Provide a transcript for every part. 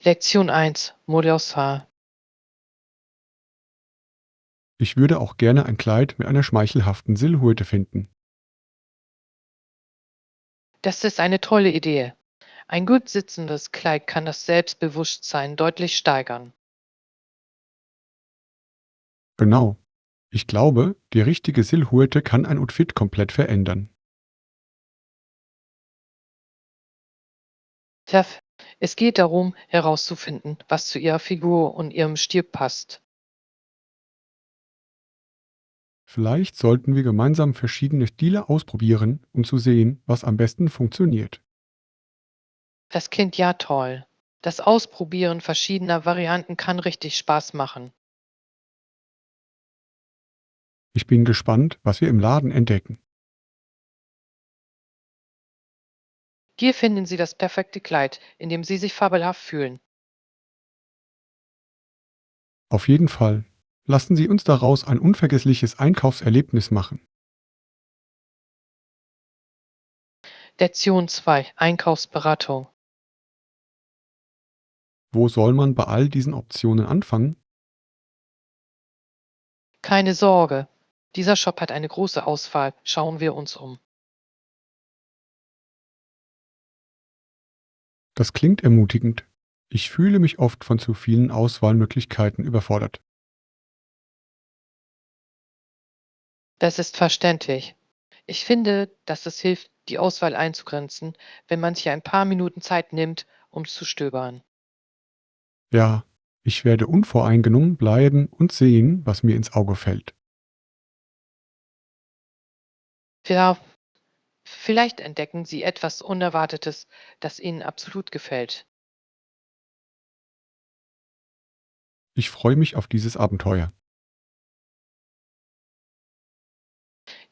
Lektion 1: Modeauswahl. Ich würde auch gerne ein Kleid mit einer schmeichelhaften Silhouette finden. Das ist eine tolle Idee. Ein gut sitzendes Kleid kann das Selbstbewusstsein deutlich steigern. Genau. Ich glaube, die richtige Silhouette kann ein Outfit komplett verändern. Tja, es geht darum, herauszufinden, was zu Ihrer Figur und Ihrem Stil passt. Vielleicht sollten wir gemeinsam verschiedene Stile ausprobieren, um zu sehen, was am besten funktioniert. Das klingt ja toll. Das Ausprobieren verschiedener Varianten kann richtig Spaß machen. Ich bin gespannt, was wir im Laden entdecken. Hier finden Sie das perfekte Kleid, in dem Sie sich fabelhaft fühlen. Auf jeden Fall. Lassen Sie uns daraus ein unvergessliches Einkaufserlebnis machen. Lektion 2: Einkaufsberatung. Wo soll man bei all diesen Optionen anfangen? Keine Sorge, dieser Shop hat eine große Auswahl. Schauen wir uns um. Das klingt ermutigend. Ich fühle mich oft von zu vielen Auswahlmöglichkeiten überfordert. Das ist verständlich. Ich finde, dass es hilft, die Auswahl einzugrenzen, wenn man sich ein paar Minuten Zeit nimmt, um zu stöbern. Ja, ich werde unvoreingenommen bleiben und sehen, was mir ins Auge fällt. Ja, vielleicht entdecken Sie etwas Unerwartetes, das Ihnen absolut gefällt. Ich freue mich auf dieses Abenteuer.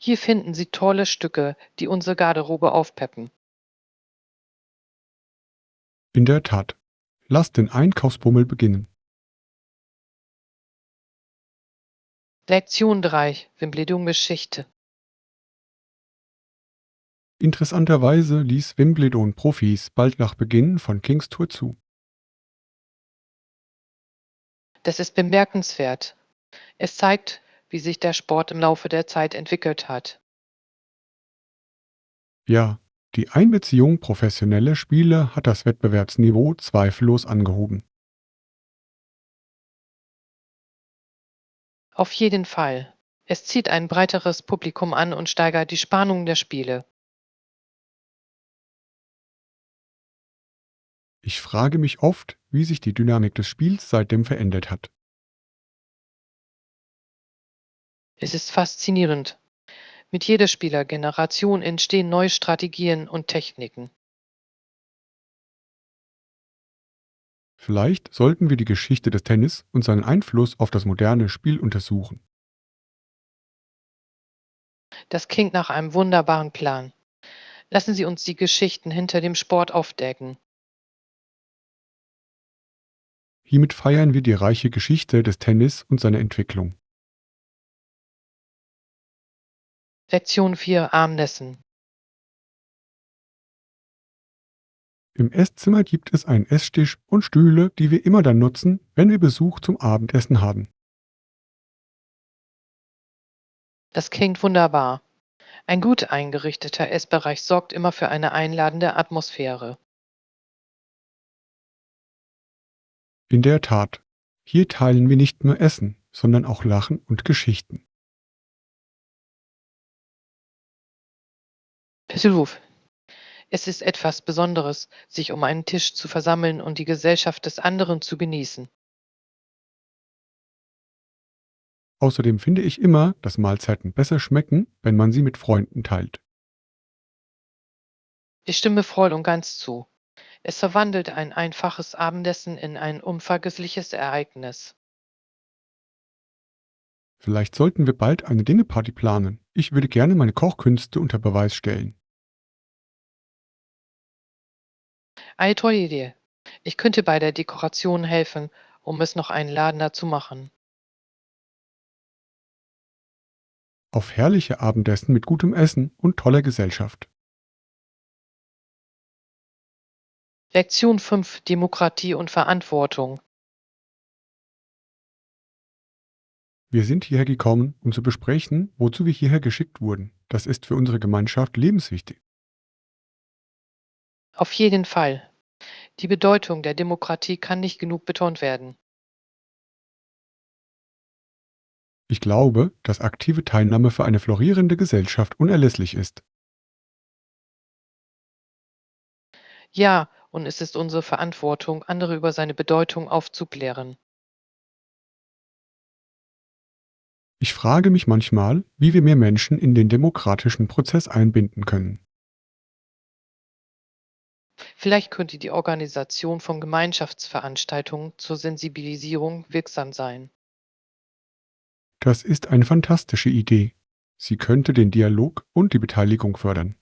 Hier finden Sie tolle Stücke, die unsere Garderobe aufpeppen. In der Tat. Lasst den Einkaufsbummel beginnen. Lektion 3: Wimbledon-Geschichte. Interessanterweise ließ Wimbledon Profis bald nach Beginn von Kings Tour zu. Das ist bemerkenswert. Es zeigt, wie sich der Sport im Laufe der Zeit entwickelt hat. Ja, die Einbeziehung professioneller Spieler hat das Wettbewerbsniveau zweifellos angehoben. Auf jeden Fall. Es zieht ein breiteres Publikum an und steigert die Spannung der Spiele. Ich frage mich oft, wie sich die Dynamik des Spiels seitdem verändert hat. Es ist faszinierend. Mit jeder Spielergeneration entstehen neue Strategien und Techniken. Vielleicht sollten wir die Geschichte des Tennis und seinen Einfluss auf das moderne Spiel untersuchen. Das klingt nach einem wunderbaren Plan. Lassen Sie uns die Geschichten hinter dem Sport aufdecken. Hiermit feiern wir die reiche Geschichte des Tennis und seine Entwicklung. Lektion 4: Abendessen. Im Esszimmer gibt es einen Esstisch und Stühle, die wir immer dann nutzen, wenn wir Besuch zum Abendessen haben. Das klingt wunderbar. Ein gut eingerichteter Essbereich sorgt immer für eine einladende Atmosphäre. In der Tat, hier teilen wir nicht nur Essen, sondern auch Lachen und Geschichten. Ruf. Es ist etwas Besonderes, sich um einen Tisch zu versammeln und die Gesellschaft des anderen zu genießen. Außerdem finde ich immer, dass Mahlzeiten besser schmecken, wenn man sie mit Freunden teilt. Ich stimme voll und ganz zu. Es verwandelt ein einfaches Abendessen in ein unvergessliches Ereignis. Vielleicht sollten wir bald eine Dinnerparty planen. Ich würde gerne meine Kochkünste unter Beweis stellen. Eine tolle Idee. Ich könnte bei der Dekoration helfen, um es noch einladender zu machen. Auf herrliche Abendessen mit gutem Essen und toller Gesellschaft. Lektion 5: Demokratie und Verantwortung. Wir sind hierher gekommen, um zu besprechen, wozu wir hierher geschickt wurden. Das ist für unsere Gemeinschaft lebenswichtig. Auf jeden Fall. Die Bedeutung der Demokratie kann nicht genug betont werden. Ich glaube, dass aktive Teilnahme für eine florierende Gesellschaft unerlässlich ist. Ja, und es ist unsere Verantwortung, andere über seine Bedeutung aufzuklären. Ich frage mich manchmal, wie wir mehr Menschen in den demokratischen Prozess einbinden können. Vielleicht könnte die Organisation von Gemeinschaftsveranstaltungen zur Sensibilisierung wirksam sein. Das ist eine fantastische Idee. Sie könnte den Dialog und die Beteiligung fördern.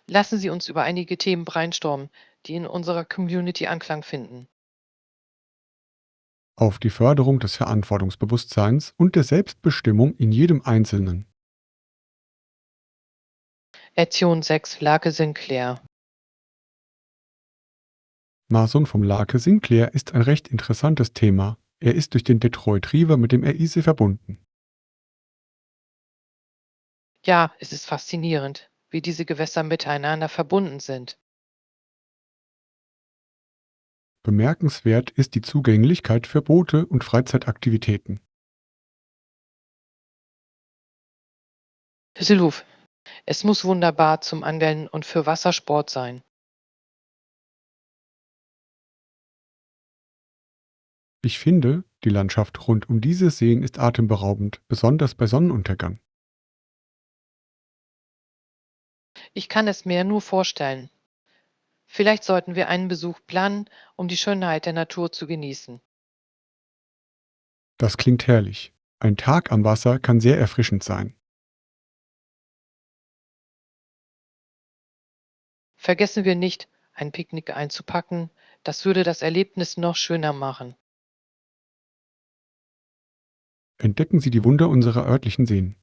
Lassen Sie uns über einige Themen brainstormen, die in unserer Community Anklang finden. Auf die Förderung des Verantwortungsbewusstseins und der Selbstbestimmung in jedem Einzelnen. Lektion 6: Lake Sinclair. Mason vom Lake Sinclair ist ein recht interessantes Thema. Er ist durch den Detroit River mit dem Eise verbunden. Ja, es ist faszinierend, wie diese Gewässer miteinander verbunden sind. Bemerkenswert ist die Zugänglichkeit für Boote und Freizeitaktivitäten. Düsseldorf. Es muss wunderbar zum Angeln und für Wassersport sein. Ich finde, die Landschaft rund um diese Seen ist atemberaubend, besonders bei Sonnenuntergang. Ich kann es mir nur vorstellen. Vielleicht sollten wir einen Besuch planen, um die Schönheit der Natur zu genießen. Das klingt herrlich. Ein Tag am Wasser kann sehr erfrischend sein. Vergessen wir nicht, ein Picknick einzupacken, das würde das Erlebnis noch schöner machen. Entdecken Sie die Wunder unserer örtlichen Seen.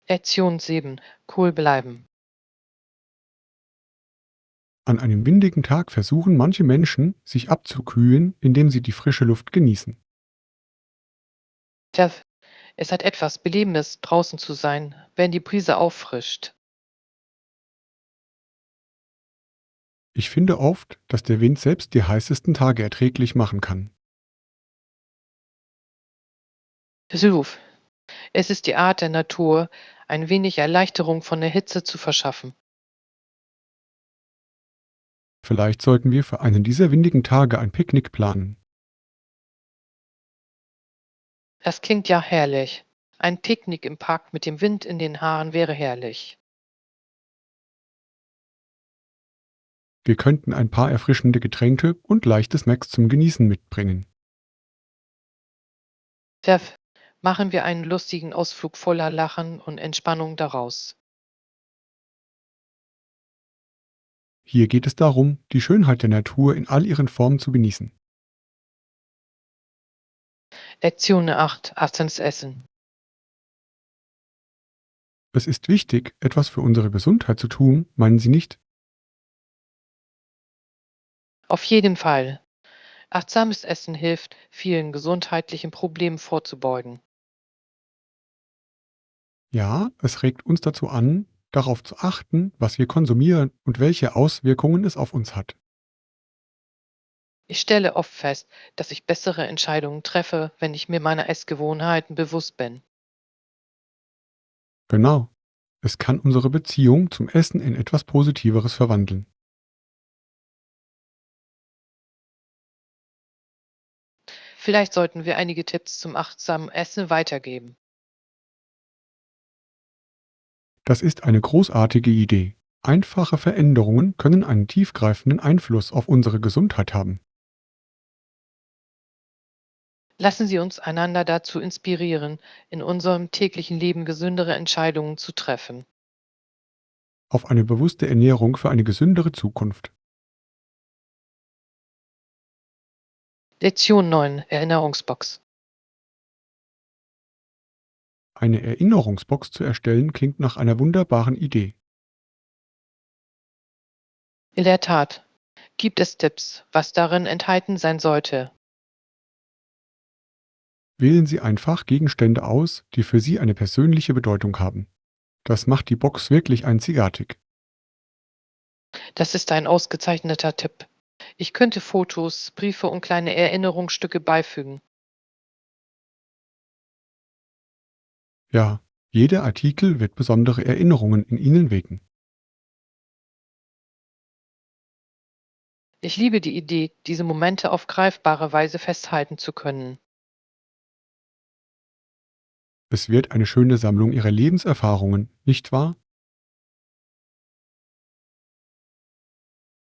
Lektion 7: Cool bleiben. An einem windigen Tag versuchen manche Menschen, sich abzukühlen, indem sie die frische Luft genießen. Tja, es hat etwas Belebendes, draußen zu sein, wenn die Brise auffrischt. Ich finde oft, dass der Wind selbst die heißesten Tage erträglich machen kann. Düsseldorf. Es ist die Art der Natur, ein wenig Erleichterung von der Hitze zu verschaffen. Vielleicht sollten wir für einen dieser windigen Tage ein Picknick planen. Das klingt ja herrlich. Ein Picknick im Park mit dem Wind in den Haaren wäre herrlich. Wir könnten ein paar erfrischende Getränke und leichte Snacks zum Genießen mitbringen. Chef, machen wir einen lustigen Ausflug voller Lachen und Entspannung daraus. Hier geht es darum, die Schönheit der Natur in all ihren Formen zu genießen. Lektion 8: Achtsames Essen. Es ist wichtig, etwas für unsere Gesundheit zu tun, meinen Sie nicht? Auf jeden Fall. Achtsames Essen hilft, vielen gesundheitlichen Problemen vorzubeugen. Ja, es regt uns dazu an, darauf zu achten, was wir konsumieren und welche Auswirkungen es auf uns hat. Ich stelle oft fest, dass ich bessere Entscheidungen treffe, wenn ich mir meiner Essgewohnheiten bewusst bin. Genau. Es kann unsere Beziehung zum Essen in etwas Positiveres verwandeln. Vielleicht sollten wir einige Tipps zum achtsamen Essen weitergeben. Das ist eine großartige Idee. Einfache Veränderungen können einen tiefgreifenden Einfluss auf unsere Gesundheit haben. Lassen Sie uns einander dazu inspirieren, in unserem täglichen Leben gesündere Entscheidungen zu treffen. Auf eine bewusste Ernährung für eine gesündere Zukunft. Lektion 9: Erinnerungsbox. Eine Erinnerungsbox zu erstellen klingt nach einer wunderbaren Idee. In der Tat. Gibt es Tipps, was darin enthalten sein sollte? Wählen Sie einfach Gegenstände aus, die für Sie eine persönliche Bedeutung haben. Das macht die Box wirklich einzigartig. Das ist ein ausgezeichneter Tipp. Ich könnte Fotos, Briefe und kleine Erinnerungsstücke beifügen. Ja, jeder Artikel wird besondere Erinnerungen in Ihnen wecken. Ich liebe die Idee, diese Momente auf greifbare Weise festhalten zu können. Es wird eine schöne Sammlung Ihrer Lebenserfahrungen, nicht wahr?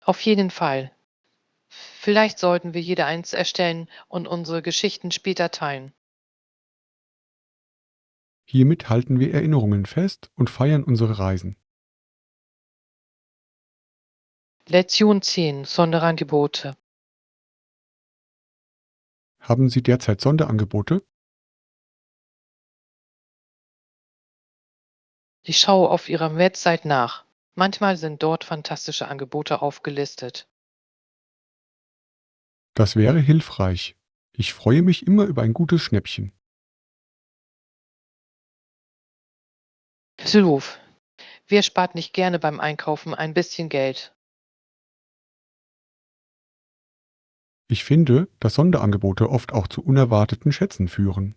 Auf jeden Fall. Vielleicht sollten wir jeder eins erstellen und unsere Geschichten später teilen. Hiermit halten wir Erinnerungen fest und feiern unsere Reisen. Lektion 10. Sonderangebote. Haben Sie derzeit Sonderangebote? Ich schaue auf Ihrer Website nach. Manchmal sind dort fantastische Angebote aufgelistet. Das wäre hilfreich. Ich freue mich immer über ein gutes Schnäppchen. Hilf. Wer spart nicht gerne beim Einkaufen ein bisschen Geld? Ich finde, dass Sonderangebote oft auch zu unerwarteten Schätzen führen.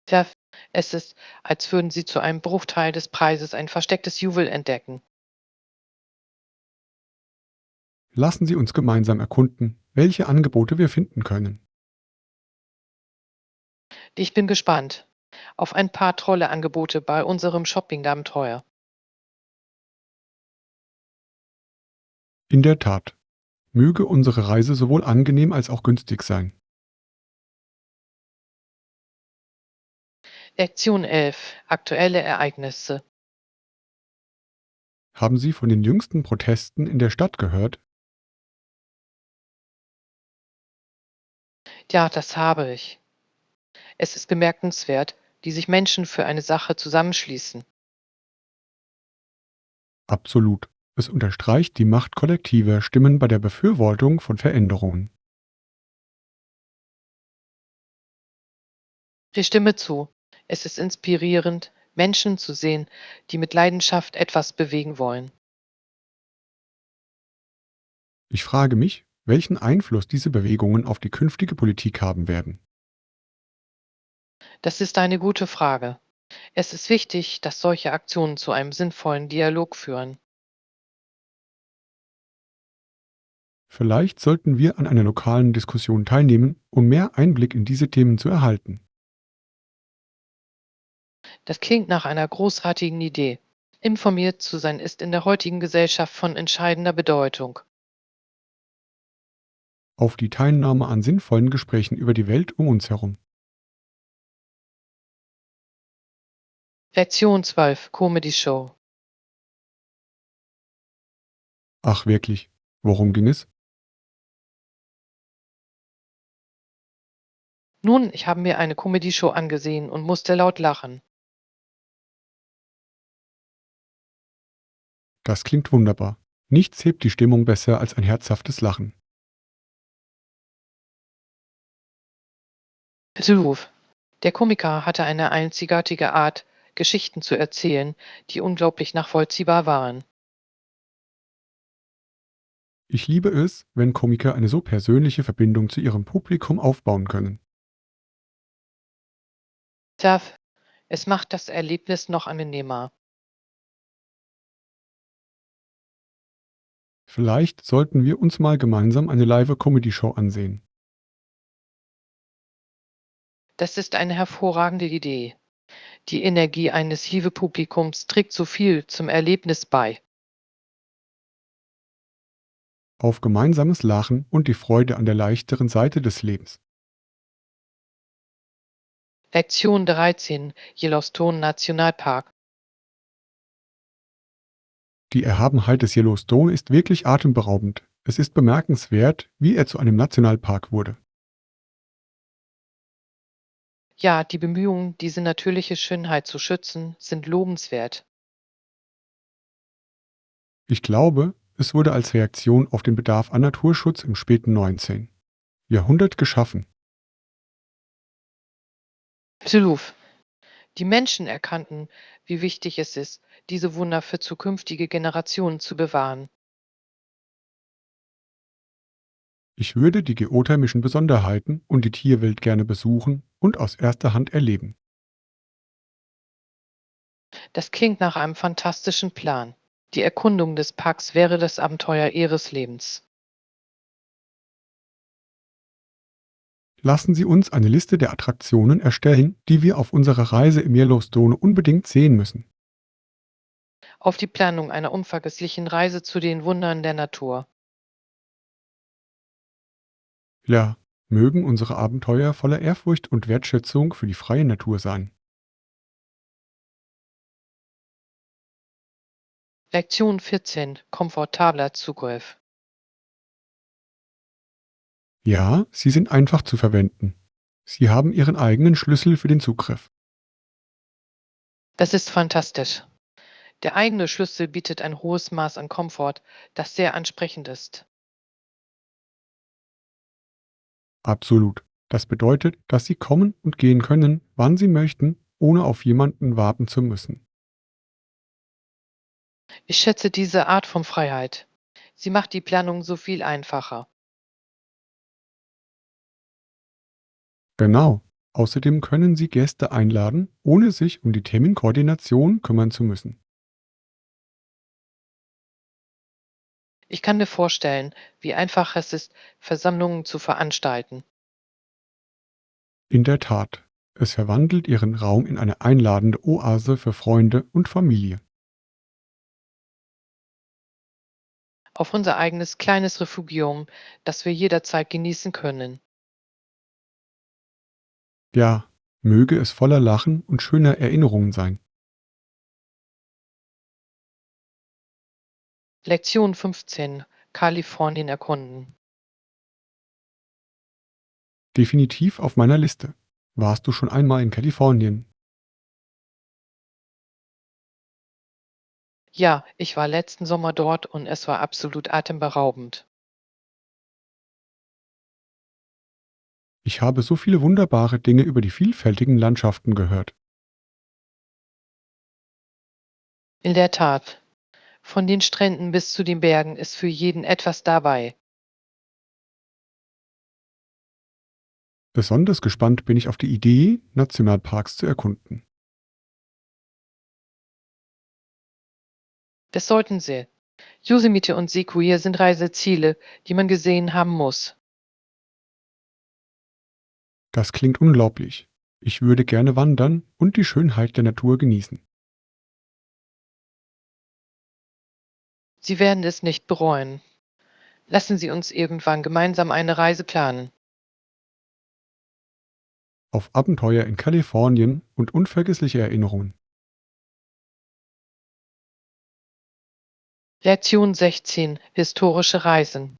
Tja, es ist, als würden Sie zu einem Bruchteil des Preises ein verstecktes Juwel entdecken. Lassen Sie uns gemeinsam erkunden, welche Angebote wir finden können. Ich bin gespannt auf ein paar tolle Angebote bei unserem Shopping-Abenteuer. In der Tat, möge unsere Reise sowohl angenehm als auch günstig sein. Lektion 11. Aktuelle Ereignisse. Haben Sie von den jüngsten Protesten in der Stadt gehört? Ja, das habe ich. Es ist bemerkenswert, wie sich Menschen für eine Sache zusammenschließen. Absolut. Es unterstreicht die Macht kollektiver Stimmen bei der Befürwortung von Veränderungen. Ich stimme zu. Es ist inspirierend, Menschen zu sehen, die mit Leidenschaft etwas bewegen wollen. Ich frage mich, welchen Einfluss diese Bewegungen auf die künftige Politik haben werden. Das ist eine gute Frage. Es ist wichtig, dass solche Aktionen zu einem sinnvollen Dialog führen. Vielleicht sollten wir an einer lokalen Diskussion teilnehmen, um mehr Einblick in diese Themen zu erhalten. Das klingt nach einer großartigen Idee. Informiert zu sein ist in der heutigen Gesellschaft von entscheidender Bedeutung. Auf die Teilnahme an sinnvollen Gesprächen über die Welt um uns herum. Lektion 12. Comedy Show. Ach wirklich, worum ging es? Nun, ich habe mir eine Comedy-Show angesehen und musste laut lachen. Das klingt wunderbar. Nichts hebt die Stimmung besser als ein herzhaftes Lachen. Ruf. Der Komiker hatte eine einzigartige Art, Geschichten zu erzählen, die unglaublich nachvollziehbar waren. Ich liebe es, wenn Komiker eine so persönliche Verbindung zu ihrem Publikum aufbauen können. Tja, es macht das Erlebnis noch angenehmer. Vielleicht sollten wir uns mal gemeinsam eine Live-Comedy-Show ansehen. Das ist eine hervorragende Idee. Die Energie eines Live-Publikums trägt so viel zum Erlebnis bei. Auf gemeinsames Lachen und die Freude an der leichteren Seite des Lebens. Lektion 13. Yellowstone Nationalpark. Die Erhabenheit des Yellowstone ist wirklich atemberaubend. Es ist bemerkenswert, wie er zu einem Nationalpark wurde. Ja, die Bemühungen, diese natürliche Schönheit zu schützen, sind lobenswert. Ich glaube, es wurde als Reaktion auf den Bedarf an Naturschutz im späten 19. Jahrhundert geschaffen. Absolut. Die Menschen erkannten, wie wichtig es ist, diese Wunder für zukünftige Generationen zu bewahren. Ich würde die geothermischen Besonderheiten und die Tierwelt gerne besuchen und aus erster Hand erleben. Das klingt nach einem fantastischen Plan. Die Erkundung des Parks wäre das Abenteuer Ihres Lebens. Lassen Sie uns eine Liste der Attraktionen erstellen, die wir auf unserer Reise im Yellowstone unbedingt sehen müssen. Auf die Planung einer unvergesslichen Reise zu den Wundern der Natur. Ja, mögen unsere Abenteuer voller Ehrfurcht und Wertschätzung für die freie Natur sein. Lektion 14. Komfortabler Zugriff. Ja, sie sind einfach zu verwenden. Sie haben Ihren eigenen Schlüssel für den Zugriff. Das ist fantastisch. Der eigene Schlüssel bietet ein hohes Maß an Komfort, das sehr ansprechend ist. Absolut. Das bedeutet, dass Sie kommen und gehen können, wann Sie möchten, ohne auf jemanden warten zu müssen. Ich schätze diese Art von Freiheit. Sie macht die Planung so viel einfacher. Genau. Außerdem können Sie Gäste einladen, ohne sich um die Terminkoordination kümmern zu müssen. Ich kann mir vorstellen, wie einfach es ist, Versammlungen zu veranstalten. In der Tat, es verwandelt Ihren Raum in eine einladende Oase für Freunde und Familie. Auf unser eigenes kleines Refugium, das wir jederzeit genießen können. Ja, möge es voller Lachen und schöner Erinnerungen sein. Lektion 15. Kalifornien erkunden. Definitiv auf meiner Liste. Warst du schon einmal in Kalifornien? Ja, ich war letzten Sommer dort und es war absolut atemberaubend. Ich habe so viele wunderbare Dinge über die vielfältigen Landschaften gehört. In der Tat, von den Stränden bis zu den Bergen ist für jeden etwas dabei. Besonders gespannt bin ich auf die Idee, Nationalparks zu erkunden. Das sollten Sie. Yosemite und Sequoia sind Reiseziele, die man gesehen haben muss. Das klingt unglaublich. Ich würde gerne wandern und die Schönheit der Natur genießen. Sie werden es nicht bereuen. Lassen Sie uns irgendwann gemeinsam eine Reise planen. Auf Abenteuer in Kalifornien und unvergessliche Erinnerungen. Lektion 16. Historische Reisen.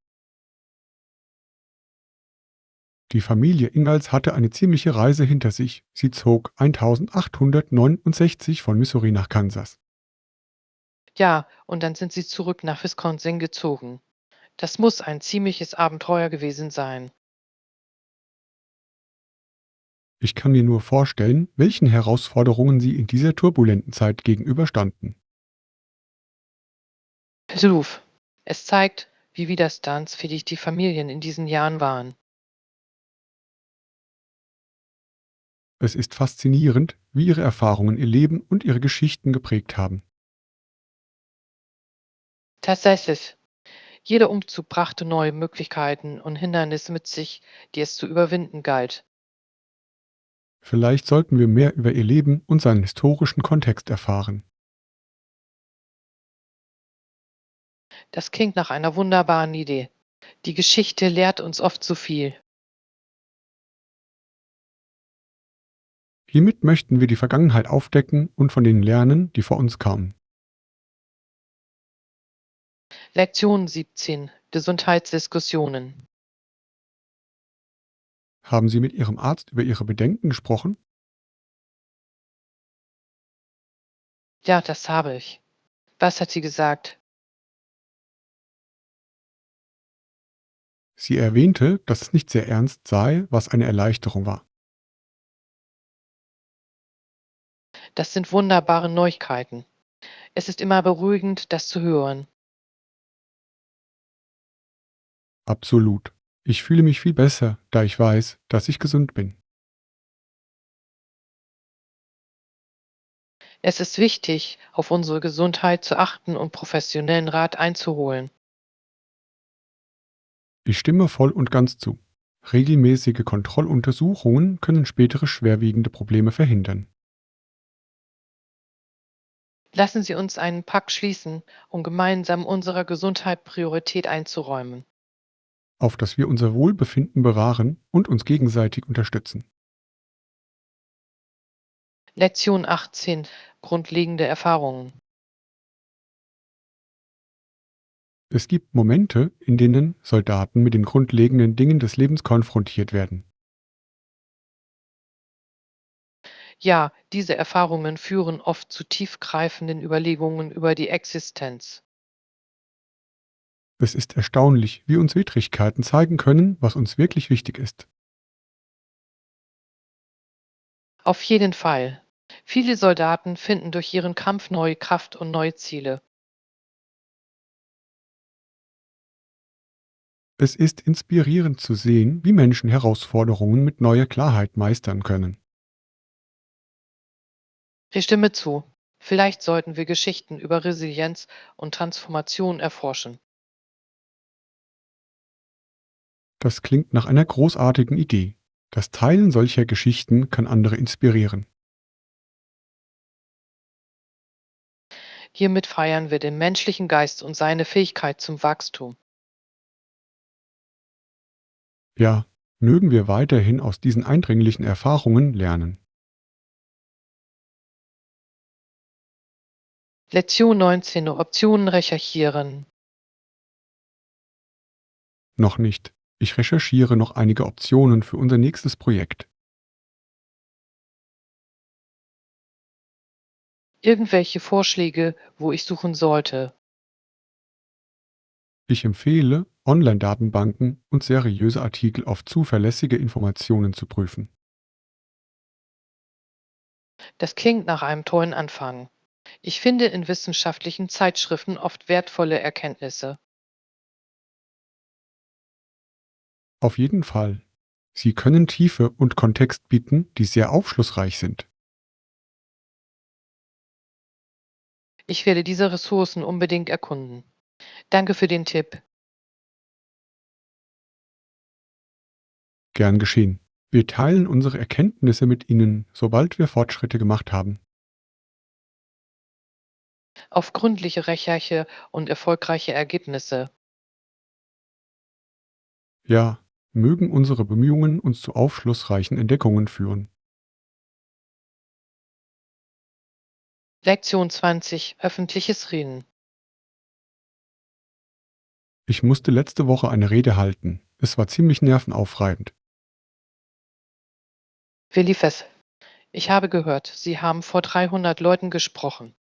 Die Familie Ingalls hatte eine ziemliche Reise hinter sich. Sie zog 1869 von Missouri nach Kansas. Ja, und dann sind Sie zurück nach Wisconsin gezogen. Das muss ein ziemliches Abenteuer gewesen sein. Ich kann mir nur vorstellen, welchen Herausforderungen sie in dieser turbulenten Zeit gegenüberstanden. Ruf. Es zeigt, wie widerstandsfähig die Familien in diesen Jahren waren. Es ist faszinierend, wie ihre Erfahrungen ihr Leben und ihre Geschichten geprägt haben. Tatsächlich. Jeder Umzug brachte neue Möglichkeiten und Hindernisse mit sich, die es zu überwinden galt. Vielleicht sollten wir mehr über ihr Leben und seinen historischen Kontext erfahren. Das klingt nach einer wunderbaren Idee. Die Geschichte lehrt uns oft so viel. Hiermit möchten wir die Vergangenheit aufdecken und von denen lernen, die vor uns kamen. Lektion 17. Gesundheitsdiskussionen. Haben Sie mit Ihrem Arzt über Ihre Bedenken gesprochen? Ja, das habe ich. Was hat sie gesagt? Sie erwähnte, dass es nicht sehr ernst sei, was eine Erleichterung war. Das sind wunderbare Neuigkeiten. Es ist immer beruhigend, das zu hören. Absolut. Ich fühle mich viel besser, da ich weiß, dass ich gesund bin. Es ist wichtig, auf unsere Gesundheit zu achten und professionellen Rat einzuholen. Ich stimme voll und ganz zu. Regelmäßige Kontrolluntersuchungen können spätere schwerwiegende Probleme verhindern, Lassen Sie uns einen Pakt schließen, um gemeinsam unserer Gesundheit Priorität einzuräumen. auf das wir unser Wohlbefinden bewahren und uns gegenseitig unterstützen. Lektion 18. Grundlegende Erfahrungen. Es gibt Momente, in denen Soldaten mit den grundlegenden Dingen des Lebens konfrontiert werden. Ja, diese Erfahrungen führen oft zu tiefgreifenden Überlegungen über die Existenz. Es ist erstaunlich, wie uns Widrigkeiten zeigen können, was uns wirklich wichtig ist. Auf jeden Fall. Viele Soldaten finden durch ihren Kampf neue Kraft und neue Ziele. Es ist inspirierend zu sehen, wie Menschen Herausforderungen mit neuer Klarheit meistern können. Ich stimme zu. Vielleicht sollten wir Geschichten über Resilienz und Transformation erforschen. Das klingt nach einer großartigen Idee. Das Teilen solcher Geschichten kann andere inspirieren. Hiermit feiern wir den menschlichen Geist und seine Fähigkeit zum Wachstum. Ja, mögen wir weiterhin aus diesen eindringlichen Erfahrungen lernen. Lektion 19. Optionen recherchieren. Noch nicht. Ich recherchiere noch einige Optionen für unser nächstes Projekt. Irgendwelche Vorschläge, wo ich suchen sollte. Ich empfehle, Online-Datenbanken und seriöse Artikel auf zuverlässige Informationen zu prüfen. Das klingt nach einem tollen Anfang. Ich finde in wissenschaftlichen Zeitschriften oft wertvolle Erkenntnisse. Auf jeden Fall. Sie können Tiefe und Kontext bieten, die sehr aufschlussreich sind. Ich werde diese Ressourcen unbedingt erkunden. Danke für den Tipp. Gern geschehen. Wir teilen unsere Erkenntnisse mit Ihnen, sobald wir Fortschritte gemacht haben. Auf gründliche Recherche und erfolgreiche Ergebnisse. Ja, mögen unsere Bemühungen uns zu aufschlussreichen Entdeckungen führen. Lektion 20. Öffentliches Reden. Ich musste letzte Woche eine Rede halten. Es war ziemlich nervenaufreibend. Wie lief es? Ich habe gehört, Sie haben vor 300 Leuten gesprochen.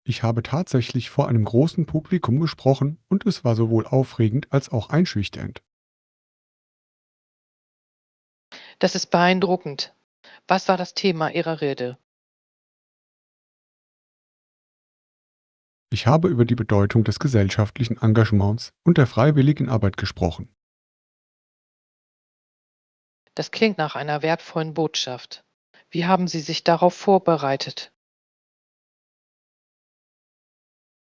Ich habe tatsächlich vor einem großen Publikum gesprochen und es war sowohl aufregend als auch einschüchternd. Das ist beeindruckend. Was war das Thema Ihrer Rede? Ich habe über die Bedeutung des gesellschaftlichen Engagements und der freiwilligen Arbeit gesprochen. Das klingt nach einer wertvollen Botschaft. Wie haben Sie sich darauf vorbereitet?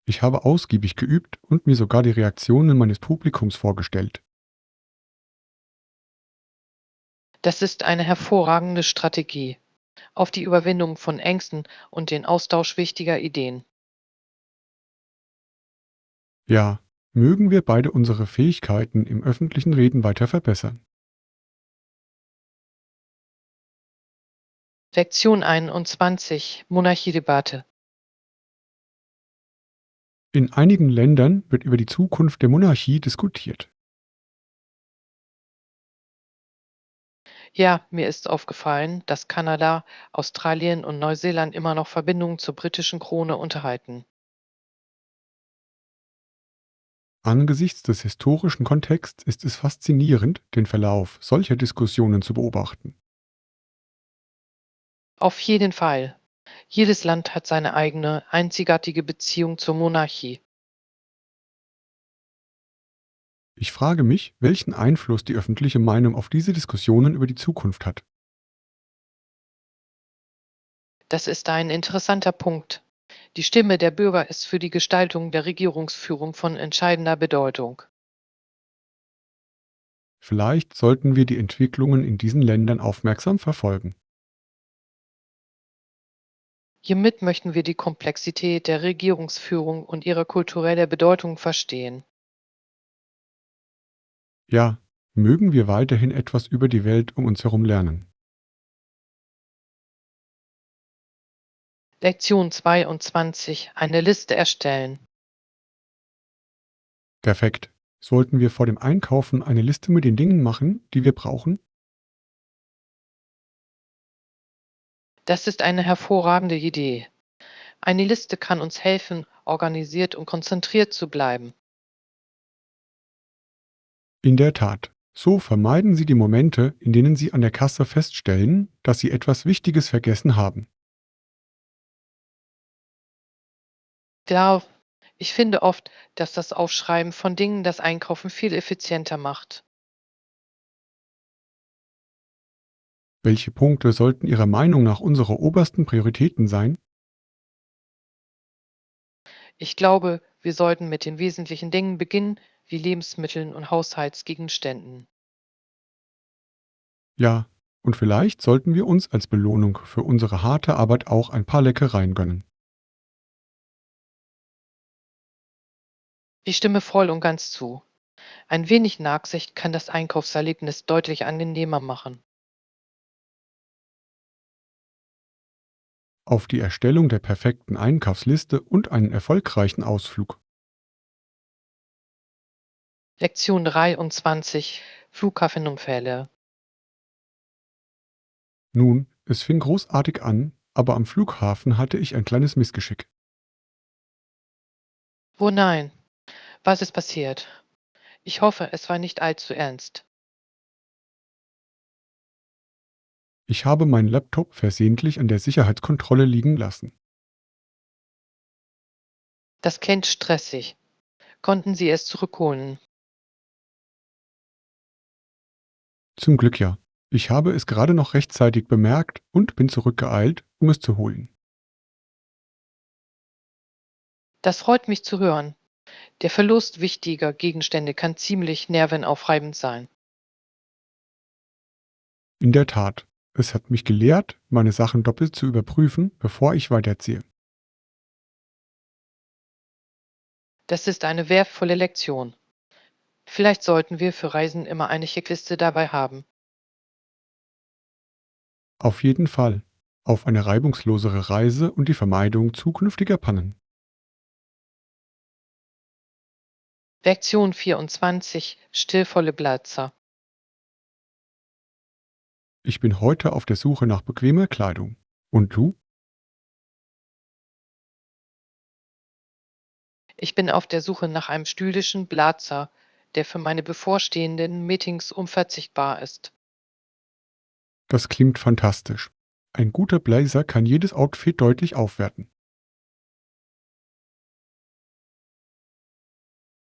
Ich habe ausgiebig geübt und mir sogar die Reaktionen meines Publikums vorgestellt. Das ist eine hervorragende Strategie. Auf die Überwindung von Ängsten und den Austausch wichtiger Ideen. Ja, mögen wir beide unsere Fähigkeiten im öffentlichen Reden weiter verbessern. Lektion 21. Monarchiedebatte. In einigen Ländern wird über die Zukunft der Monarchie diskutiert. Ja, mir ist aufgefallen, dass Kanada, Australien und Neuseeland immer noch Verbindungen zur britischen Krone unterhalten. Angesichts des historischen Kontexts ist es faszinierend, den Verlauf solcher Diskussionen zu beobachten. Auf jeden Fall. Jedes Land hat seine eigene, einzigartige Beziehung zur Monarchie. Ich frage mich, welchen Einfluss die öffentliche Meinung auf diese Diskussionen über die Zukunft hat. Das ist ein interessanter Punkt. Die Stimme der Bürger ist für die Gestaltung der Regierungsführung von entscheidender Bedeutung. Vielleicht sollten wir die Entwicklungen in diesen Ländern aufmerksam verfolgen. Hiermit möchten wir die Komplexität der Regierungsführung und ihre kulturelle Bedeutung verstehen. Ja, mögen wir weiterhin etwas über die Welt um uns herum lernen. Lektion 22. Eine Liste erstellen. Perfekt. Sollten wir vor dem Einkaufen eine Liste mit den Dingen machen, die wir brauchen? Das ist eine hervorragende Idee. Eine Liste kann uns helfen, organisiert und konzentriert zu bleiben. In der Tat. So vermeiden Sie die Momente, in denen Sie an der Kasse feststellen, dass Sie etwas Wichtiges vergessen haben. Klar, ich finde oft, dass das Aufschreiben von Dingen das Einkaufen viel effizienter macht. Welche Punkte sollten Ihrer Meinung nach unsere obersten Prioritäten sein? Ich glaube, wir sollten mit den wesentlichen Dingen beginnen, wie Lebensmitteln und Haushaltsgegenständen. Ja, und vielleicht sollten wir uns als Belohnung für unsere harte Arbeit auch ein paar Leckereien gönnen. Ich stimme voll und ganz zu. Ein wenig Nachsicht kann das Einkaufserlebnis deutlich angenehmer machen. Auf die Erstellung der perfekten Einkaufsliste und einen erfolgreichen Ausflug. Lektion 23. Flughafenunfälle. Nun, es fing großartig an, aber am Flughafen hatte ich ein kleines Missgeschick. Oh nein, was ist passiert? Ich hoffe, es war nicht allzu ernst. Ich habe meinen Laptop versehentlich an der Sicherheitskontrolle liegen lassen. Das klingt stressig. Konnten Sie es zurückholen? Zum Glück ja. Ich habe es gerade noch rechtzeitig bemerkt und bin zurückgeeilt, um es zu holen. Das freut mich zu hören. Der Verlust wichtiger Gegenstände kann ziemlich nervenaufreibend sein. In der Tat, es hat mich gelehrt, meine Sachen doppelt zu überprüfen, bevor ich weiterziehe. Das ist eine wertvolle Lektion. Vielleicht sollten wir für Reisen immer eine Checkliste dabei haben. Auf jeden Fall. Auf eine reibungslosere Reise und die Vermeidung zukünftiger Pannen. Lektion 24. Stillvolle Blatzer. Ich bin heute auf der Suche nach bequemer Kleidung. Und du? Ich bin auf der Suche nach einem stylischen Blazer, der für meine bevorstehenden Meetings unverzichtbar ist. Das klingt fantastisch. Ein guter Blazer kann jedes Outfit deutlich aufwerten.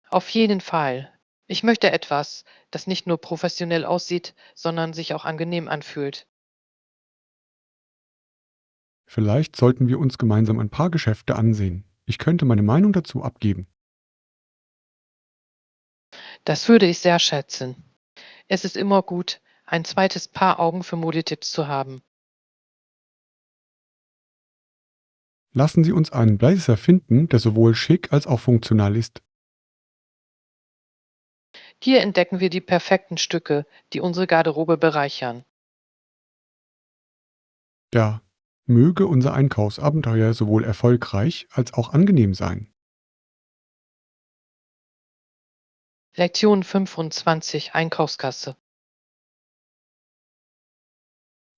Auf jeden Fall. Ich möchte etwas, das nicht nur professionell aussieht, sondern sich auch angenehm anfühlt. Vielleicht sollten wir uns gemeinsam ein paar Geschäfte ansehen. Ich könnte meine Meinung dazu abgeben. Das würde ich sehr schätzen. Es ist immer gut, ein zweites Paar Augen für Modetipps zu haben. Lassen Sie uns einen Blazer finden, der sowohl schick als auch funktional ist. Hier entdecken wir die perfekten Stücke, die unsere Garderobe bereichern. Ja, möge unser Einkaufsabenteuer sowohl erfolgreich als auch angenehm sein. Lektion 25. Einkaufskasse.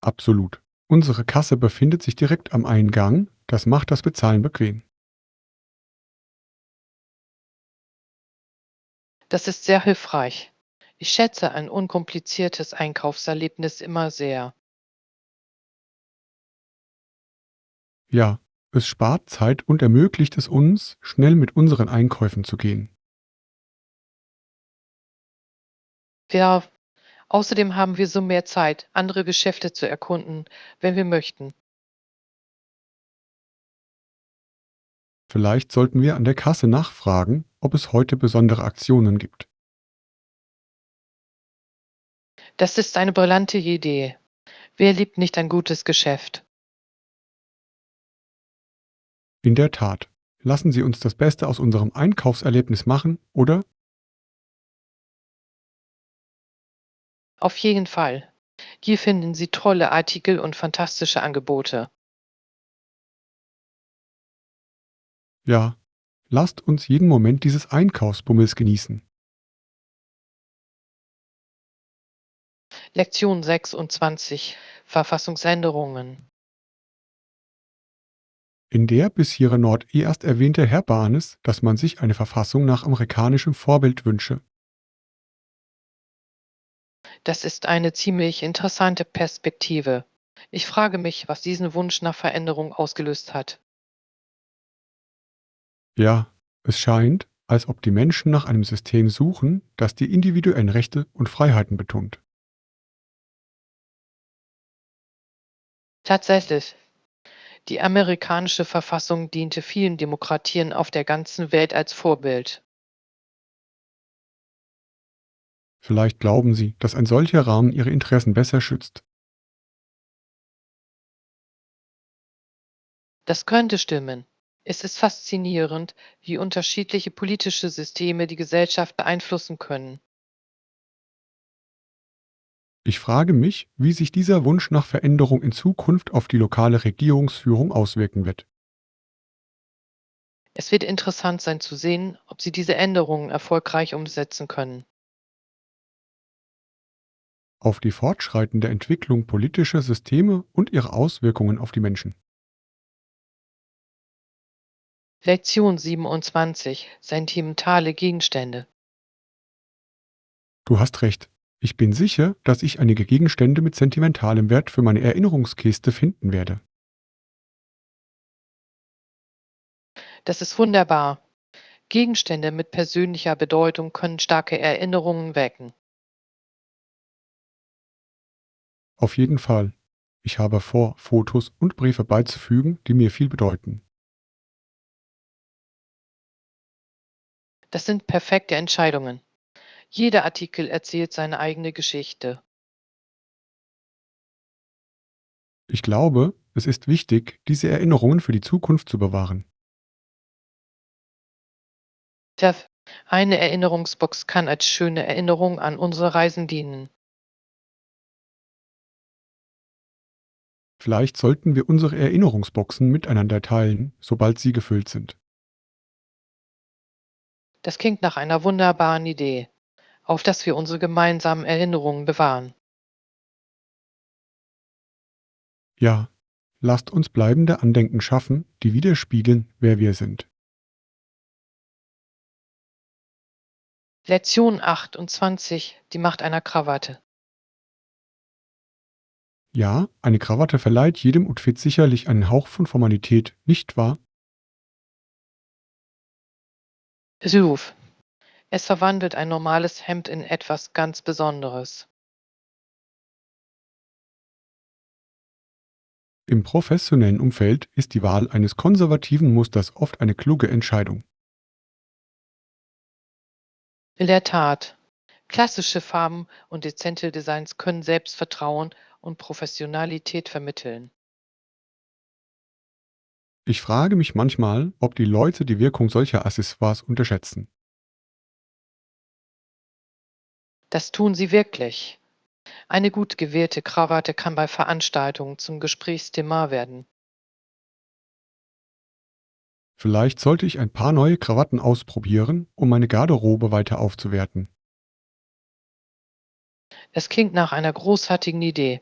Absolut. Unsere Kasse befindet sich direkt am Eingang, das macht das Bezahlen bequem. Das ist sehr hilfreich. Ich schätze ein unkompliziertes Einkaufserlebnis immer sehr. Ja, es spart Zeit und ermöglicht es uns, schnell mit unseren Einkäufen zu gehen. Ja, außerdem haben wir so mehr Zeit, andere Geschäfte zu erkunden, wenn wir möchten. Vielleicht sollten wir an der Kasse nachfragen, ob es heute besondere Aktionen gibt. Das ist eine brillante Idee. Wer liebt nicht ein gutes Geschäft? In der Tat. Lassen Sie uns das Beste aus unserem Einkaufserlebnis machen, oder? Auf jeden Fall. Hier finden Sie tolle Artikel und fantastische Angebote. Ja. Lasst uns jeden Moment dieses Einkaufsbummels genießen. Lektion 26. Verfassungsänderungen. In der bis hierhin erst erwähnte Herr Barnes, dass man sich eine Verfassung nach amerikanischem Vorbild wünsche. Das ist eine ziemlich interessante Perspektive. Ich frage mich, was diesen Wunsch nach Veränderung ausgelöst hat. Ja, es scheint, als ob die Menschen nach einem System suchen, das die individuellen Rechte und Freiheiten betont. Tatsächlich, die amerikanische Verfassung diente vielen Demokratien auf der ganzen Welt als Vorbild. Vielleicht glauben Sie, dass ein solcher Rahmen Ihre Interessen besser schützt. Das könnte stimmen. Es ist faszinierend, wie unterschiedliche politische Systeme die Gesellschaft beeinflussen können. Ich frage mich, wie sich dieser Wunsch nach Veränderung in Zukunft auf die lokale Regierungsführung auswirken wird. Es wird interessant sein zu sehen, ob sie diese Änderungen erfolgreich umsetzen können. Auf die fortschreitende Entwicklung politischer Systeme und ihre Auswirkungen auf die Menschen. Lektion 27. Sentimentale Gegenstände. Du hast recht. Ich bin sicher, dass ich einige Gegenstände mit sentimentalem Wert für meine Erinnerungskiste finden werde. Das ist wunderbar. Gegenstände mit persönlicher Bedeutung können starke Erinnerungen wecken. Auf jeden Fall. Ich habe vor, Fotos und Briefe beizufügen, die mir viel bedeuten. Das sind perfekte Entscheidungen. Jeder Artikel erzählt seine eigene Geschichte. Ich glaube, es ist wichtig, diese Erinnerungen für die Zukunft zu bewahren. Tja, eine Erinnerungsbox kann als schöne Erinnerung an unsere Reisen dienen. Vielleicht sollten wir unsere Erinnerungsboxen miteinander teilen, sobald sie gefüllt sind. Das klingt nach einer wunderbaren Idee, auf dass wir unsere gemeinsamen Erinnerungen bewahren. Ja, lasst uns bleibende Andenken schaffen, die widerspiegeln, wer wir sind. Lektion 28. Die Macht einer Krawatte. Ja, eine Krawatte verleiht jedem Outfit sicherlich einen Hauch von Formalität, nicht wahr? Ruf. Es verwandelt ein normales Hemd in etwas ganz Besonderes. Im professionellen Umfeld ist die Wahl eines konservativen Musters oft eine kluge Entscheidung. In der Tat, klassische Farben und dezente Designs können Selbstvertrauen und Professionalität vermitteln. Ich frage mich manchmal, ob die Leute die Wirkung solcher Accessoires unterschätzen. Das tun sie wirklich. Eine gut gewählte Krawatte kann bei Veranstaltungen zum Gesprächsthema werden. Vielleicht sollte ich ein paar neue Krawatten ausprobieren, um meine Garderobe weiter aufzuwerten. Es klingt nach einer großartigen Idee.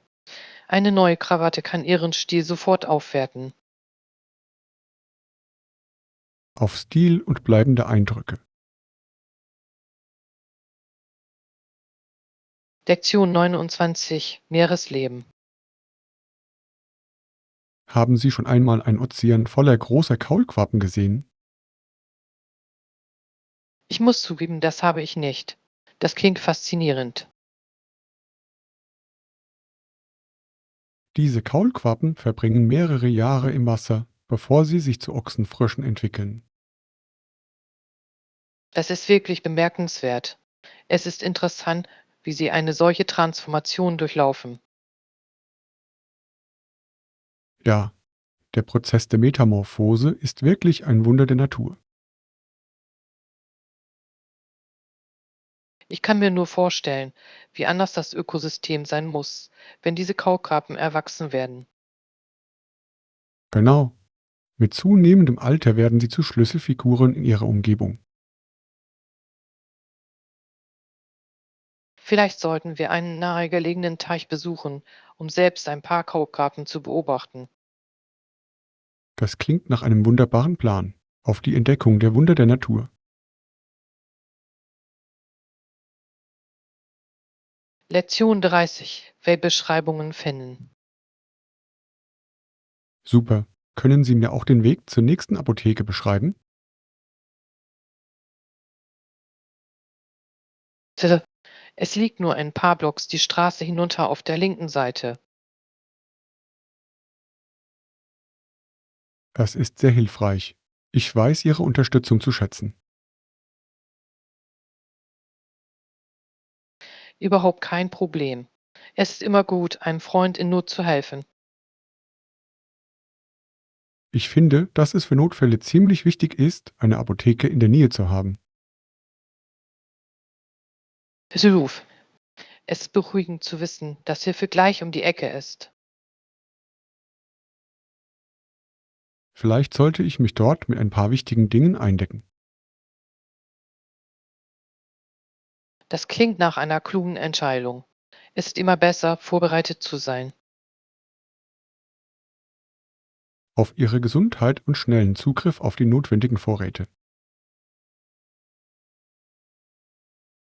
Eine neue Krawatte kann Ihren Stil sofort aufwerten. Auf Stil und bleibende Eindrücke. Lektion 29: Meeresleben. Haben Sie schon einmal einen Ozean voller großer Kaulquappen gesehen? Ich muss zugeben, das habe ich nicht. Das klingt faszinierend. Diese Kaulquappen verbringen mehrere Jahre im Wasser, bevor sie sich zu Ochsenfröschen entwickeln. Das ist wirklich bemerkenswert. Es ist interessant, wie sie eine solche Transformation durchlaufen. Ja, der Prozess der Metamorphose ist wirklich ein Wunder der Natur. Ich kann mir nur vorstellen, wie anders das Ökosystem sein muss, wenn diese Kaulquappen erwachsen werden. Genau, mit zunehmendem Alter werden sie zu Schlüsselfiguren in ihrer Umgebung. Vielleicht sollten wir einen nahegelegenen Teich besuchen, um selbst ein paar Kaulquappen zu beobachten. Das klingt nach einem wunderbaren Plan. Auf die Entdeckung der Wunder der Natur. Lektion 30: Wellbeschreibungen finden. Super. Können Sie mir auch den Weg zur nächsten Apotheke beschreiben? Es liegt nur ein paar Blocks die Straße hinunter auf der linken Seite. Das ist sehr hilfreich. Ich weiß Ihre Unterstützung zu schätzen. Überhaupt kein Problem. Es ist immer gut, einem Freund in Not zu helfen. Ich finde, dass es für Notfälle ziemlich wichtig ist, eine Apotheke in der Nähe zu haben. Ruf. Es ist beruhigend zu wissen, dass Hilfe gleich um die Ecke ist. Vielleicht sollte ich mich dort mit ein paar wichtigen Dingen eindecken. Das klingt nach einer klugen Entscheidung. Es ist immer besser, vorbereitet zu sein. Auf Ihre Gesundheit und schnellen Zugriff auf die notwendigen Vorräte.